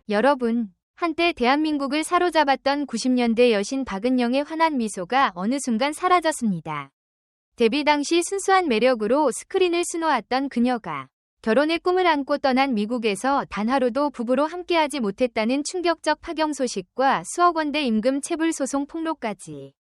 여러분, 한때 대한민국을 사로잡았던 90년대 여신 박은영의 환한 미소가 어느 순간 사라졌습니다. 데뷔 당시 순수한 매력으로 스크린을 수놓았던 그녀가 결혼의 꿈을 안고 떠난 미국에서 단 하루도 부부로 함께하지 못했다는 충격적 파경 소식과 수억 원대 임금 체불 소송 폭로까지.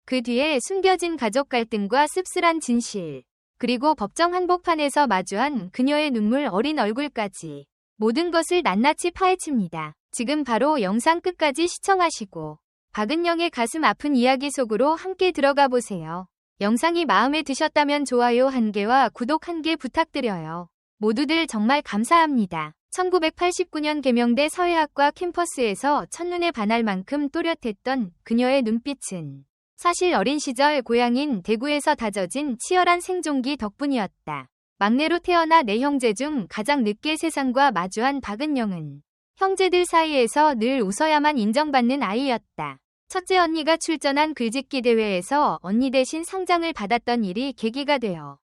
그 뒤에 숨겨진 가족 갈등과 씁쓸한 진실, 그리고 법정 한복판에서 마주한 그녀의 눈물 어린 얼굴까지 모든 것을 낱낱이 파헤칩니다. 지금 바로 영상 끝까지 시청하시고 박은영의 가슴 아픈 이야기 속으로 함께 들어가 보세요. 영상이 마음에 드셨다면 좋아요 1개와 구독 1개 부탁드려요. 모두들 정말 감사합니다. 1989년 개명대 사회학과 캠퍼스에서 첫눈에 반할 만큼 또렷했던 그녀의 눈빛은 사실 어린 시절 고향인 대구에서 다져진 치열한 생존기 덕분이었다. 막내로 태어나 네 형제 중 가장 늦게 세상과 마주한 박은영은 형제들 사이에서 늘 웃어야만 인정받는 아이였다. 첫째 언니가 출전한 글짓기 대회에서 언니 대신 상장을 받았던 일이 계기가 되어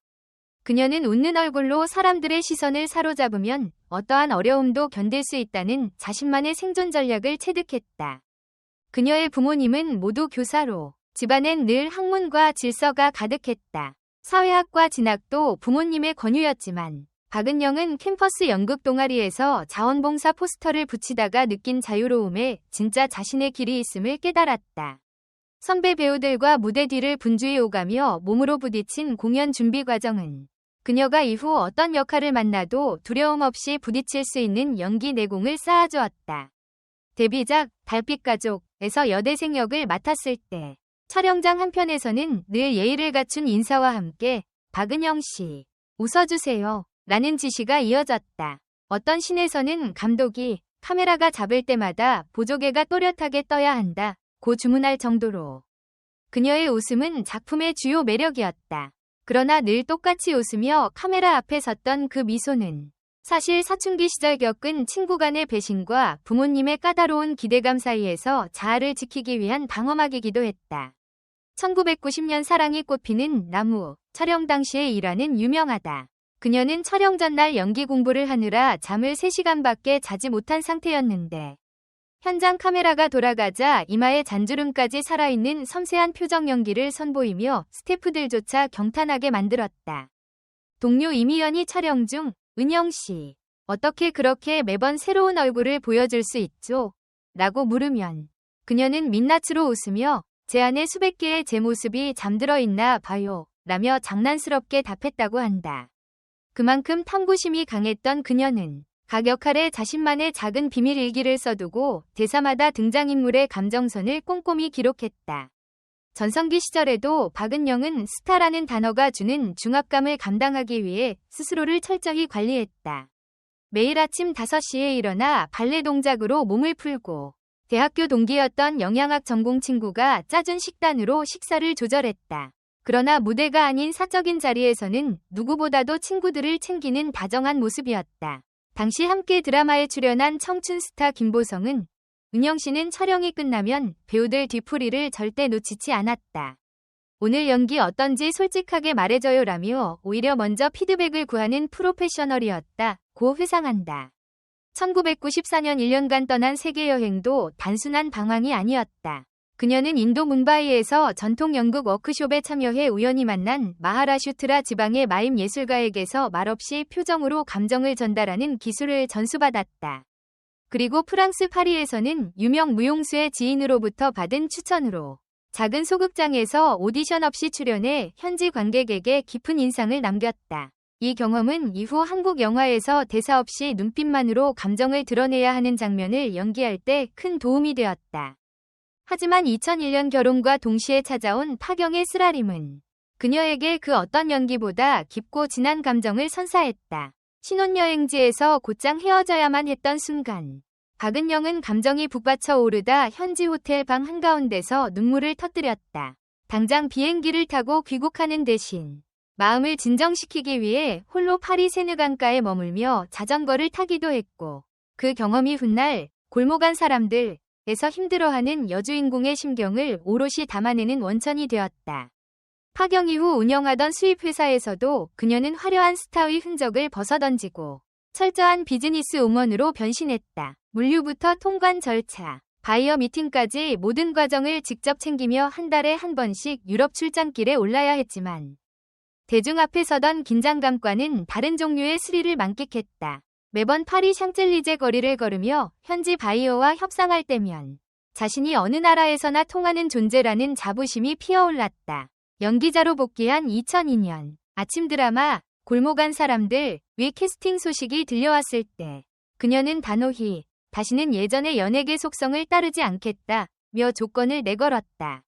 그녀는 웃는 얼굴로 사람들의 시선을 사로잡으면 어떠한 어려움도 견딜 수 있다는 자신만의 생존 전략을 체득했다. 그녀의 부모님은 모두 교사로 집안엔 늘 학문과 질서가 가득했다. 사회학과 진학도 부모님의 권유였지만 박은영은 캠퍼스 연극 동아리에서 자원봉사 포스터를 붙이다가 느낀 자유로움에 진짜 자신의 길이 있음을 깨달았다. 선배 배우들과 무대 뒤를 분주히 오가며 몸으로 부딪힌 공연 준비 과정은 그녀가 이후 어떤 역할을 만나도 두려움 없이 부딪힐 수 있는 연기 내공을 쌓아주었다. 데뷔작 달빛가족에서 여대생 역을 맡았을 때 촬영장 한편에서는 늘 예의를 갖춘 인사와 함께 박은영 씨, 웃어주세요 라는 지시가 이어졌다. 어떤 씬에서는 감독이 카메라가 잡을 때마다 보조개가 또렷하게 떠야 한다 고 주문할 정도로 그녀의 웃음은 작품의 주요 매력이었다. 그러나 늘 똑같이 웃으며 카메라 앞에 섰던 그 미소는 사실 사춘기 시절 겪은 친구 간의 배신과 부모님의 까다로운 기대감 사이에서 자아를 지키기 위한 방어막이기도 했다. 1990년 사랑이 꽃피는 나무 촬영 당시의 일화는 유명하다. 그녀는 촬영 전날 연기 공부를 하느라 잠을 3시간밖에 자지 못한 상태였는데 현장 카메라가 돌아가자 이마에 잔주름까지 살아있는 섬세한 표정 연기를 선보이며 스태프들조차 경탄하게 만들었다. 동료 이미연이 촬영 중 은영 씨, 어떻게 그렇게 매번 새로운 얼굴을 보여줄 수 있죠? 라고 물으면 그녀는 민낯으로 웃으며 제 안에 수백 개의 제 모습이 잠들어 있나 봐요 라며 장난스럽게 답했다고 한다. 그만큼 탐구심이 강했던 그녀는 각 역할에 자신만의 작은 비밀 일기를 써두고 대사마다 등장인물의 감정선을 꼼꼼히 기록했다. 전성기 시절에도 박은영은 스타라는 단어가 주는 중압감을 감당하기 위해 스스로를 철저히 관리했다. 매일 아침 5시에 일어나 발레 동작으로 몸을 풀고 대학교 동기였던 영양학 전공 친구가 짜준 식단으로 식사를 조절했다. 그러나 무대가 아닌 사적인 자리에서는 누구보다도 친구들을 챙기는 다정한 모습이었다. 당시 함께 드라마에 출연한 청춘 스타 김보성은 은영 씨는 촬영이 끝나면 배우들 뒤풀이를 절대 놓치지 않았다. 오늘 연기 어떤지 솔직하게 말해줘요 라며 오히려 먼저 피드백을 구하는 프로페셔널이었다 고 회상한다. 1994년 1년간 떠난 세계여행도 단순한 방황이 아니었다. 그녀는 인도 뭄바이에서 전통 연극 워크숍에 참여해 우연히 만난 마하라슈트라 지방의 마임 예술가에게서 말없이 표정으로 감정을 전달하는 기술을 전수받았다. 그리고 프랑스 파리에서는 유명 무용수의 지인으로부터 받은 추천으로 작은 소극장에서 오디션 없이 출연해 현지 관객에게 깊은 인상을 남겼다. 이 경험은 이후 한국 영화에서 대사 없이 눈빛만으로 감정을 드러내야 하는 장면을 연기할 때 큰 도움이 되었다. 하지만 2001년 결혼과 동시에 찾아온 파경의 쓰라림은 그녀에게 그 어떤 연기보다 깊고 진한 감정을 선사했다. 신혼여행지에서 곧장 헤어져야만 했던 순간 박은영은 감정이 북받쳐 오르다 현지 호텔 방 한가운데서 눈물을 터뜨렸다. 당장 비행기를 타고 귀국하는 대신 마음을 진정시키기 위해 홀로 파리 세느강가에 머물며 자전거를 타기도 했고 그 경험이 훗날 골목 안 사람들에서 힘들어하는 여주인공의 심경을 오롯이 담아내는 원천이 되었다. 파경 이후 운영하던 수입회사에서도 그녀는 화려한 스타의 흔적을 벗어던지고 철저한 비즈니스 우먼으로 변신했다. 물류부터 통관 절차, 바이어 미팅까지 모든 과정을 직접 챙기며 한 달에 한 번씩 유럽 출장길에 올라야 했지만 대중 앞에 서던 긴장감과는 다른 종류의 스릴을 만끽했다. 매번 파리 샹젤리제 거리를 걸으며 현지 바이어와 협상할 때면 자신이 어느 나라에서나 통하는 존재라는 자부심이 피어올랐다. 연기자로 복귀한 2002년 아침 드라마 골목 안 사람들 위 캐스팅 소식이 들려왔을 때 그녀는 단호히 다시는 예전의 연예계 속성을 따르지 않겠다며 조건을 내걸었다.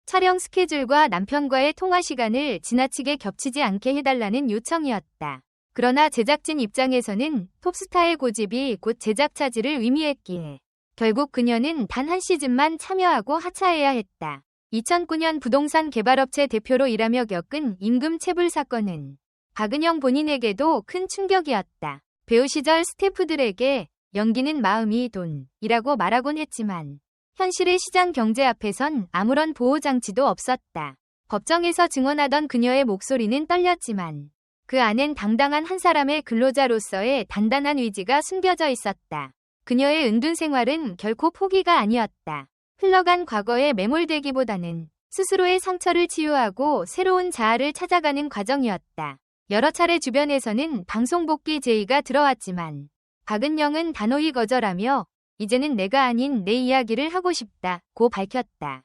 촬영 스케줄과 남편과의 통화 시간을 지나치게 겹치지 않게 해달라는 요청이었다. 그러나 제작진 입장에서는 톱스타의 고집이 곧 제작 차질을 의미했기에 결국 그녀는 단 한 시즌만 참여하고 하차해야 했다. 2009년 부동산 개발업체 대표로 일하며 겪은 임금 체불 사건은 박은영 본인에게도 큰 충격이었다. 배우 시절 스태프들에게 연기는 마음이 돈이라고 말하곤 했지만 현실의 시장 경제 앞에선 아무런 보호장치도 없었다. 법정에서 증언하던 그녀의 목소리는 떨렸지만 그 안엔 당당한 한 사람의 근로자로서의 단단한 의지가 숨겨져 있었다. 그녀의 은둔 생활은 결코 포기가 아니었다. 흘러간 과거에 매몰되기보다는 스스로의 상처를 치유하고 새로운 자아를 찾아가는 과정이었다. 여러 차례 주변에서는 방송 복귀 제의가 들어왔지만 박은영은 단호히 거절하며 이제는 내가 아닌 내 이야기를 하고 싶다고 밝혔다.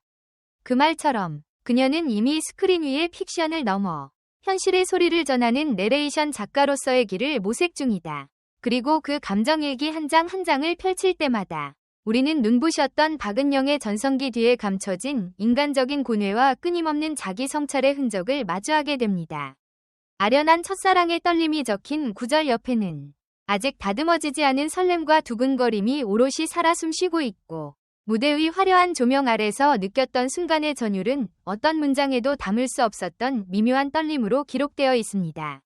그 말처럼 그녀는 이미 스크린 위의 픽션을 넘어 현실의 소리를 전하는 내레이션 작가로서의 길을 모색 중이다. 그리고 그 감정일기 한 장 한 장을 펼칠 때마다 우리는 눈부셨던 박은영의 전성기 뒤에 감춰진 인간적인 고뇌와 끊임없는 자기 성찰의 흔적을 마주하게 됩니다. 아련한 첫사랑의 떨림이 적힌 구절 옆에는 아직 다듬어지지 않은 설렘과 두근거림이 오롯이 살아 숨쉬고 있고 무대 위 화려한 조명 아래서 느꼈던 순간의 전율은 어떤 문장에도 담을 수 없었던 미묘한 떨림으로 기록되어 있습니다.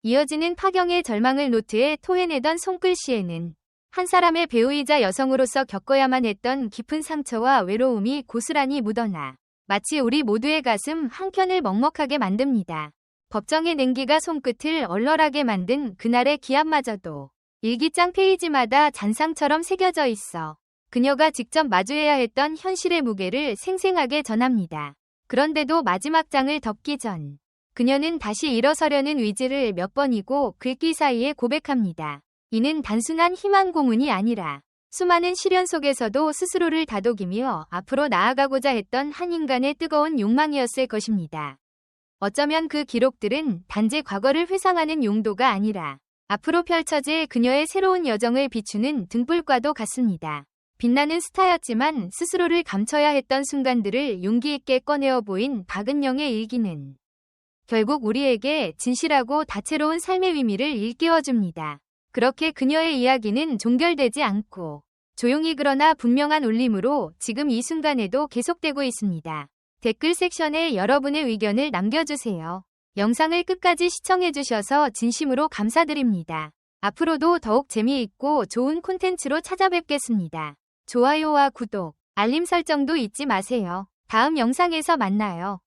이어지는 파경의 절망을 노트에 토해내던 손글씨에는 한 사람의 배우이자 여성으로서 겪어야만 했던 깊은 상처와 외로움이 고스란히 묻어나 마치 우리 모두의 가슴 한켠을 먹먹하게 만듭니다. 법정의 냉기가 손끝을 얼얼하게 만든 그날의 기합마저도 일기장 페이지마다 잔상처럼 새겨져 있어 그녀가 직접 마주해야 했던 현실의 무게를 생생하게 전합니다. 그런데도 마지막 장을 덮기 전 그녀는 다시 일어서려는 의지를 몇 번이고 글귀 사이에 고백합니다. 이는 단순한 희망 고문이 아니라 수많은 시련 속에서도 스스로를 다독이며 앞으로 나아가고자 했던 한 인간의 뜨거운 욕망이었을 것입니다. 어쩌면 그 기록들은 단지 과거를 회상하는 용도가 아니라 앞으로 펼쳐질 그녀의 새로운 여정을 비추는 등불과도 같습니다. 빛나는 스타였지만 스스로를 감춰야 했던 순간들을 용기 있게 꺼내어 보인 박은영의 일기는 결국 우리에게 진실하고 다채로운 삶의 의미를 일깨워줍니다. 그렇게 그녀의 이야기는 종결되지 않고 조용히 그러나 분명한 울림으로 지금 이 순간에도 계속되고 있습니다. 댓글 섹션에 여러분의 의견을 남겨주세요. 영상을 끝까지 시청해주셔서 진심으로 감사드립니다. 앞으로도 더욱 재미있고 좋은 콘텐츠로 찾아뵙겠습니다. 좋아요와 구독, 알림 설정도 잊지 마세요. 다음 영상에서 만나요.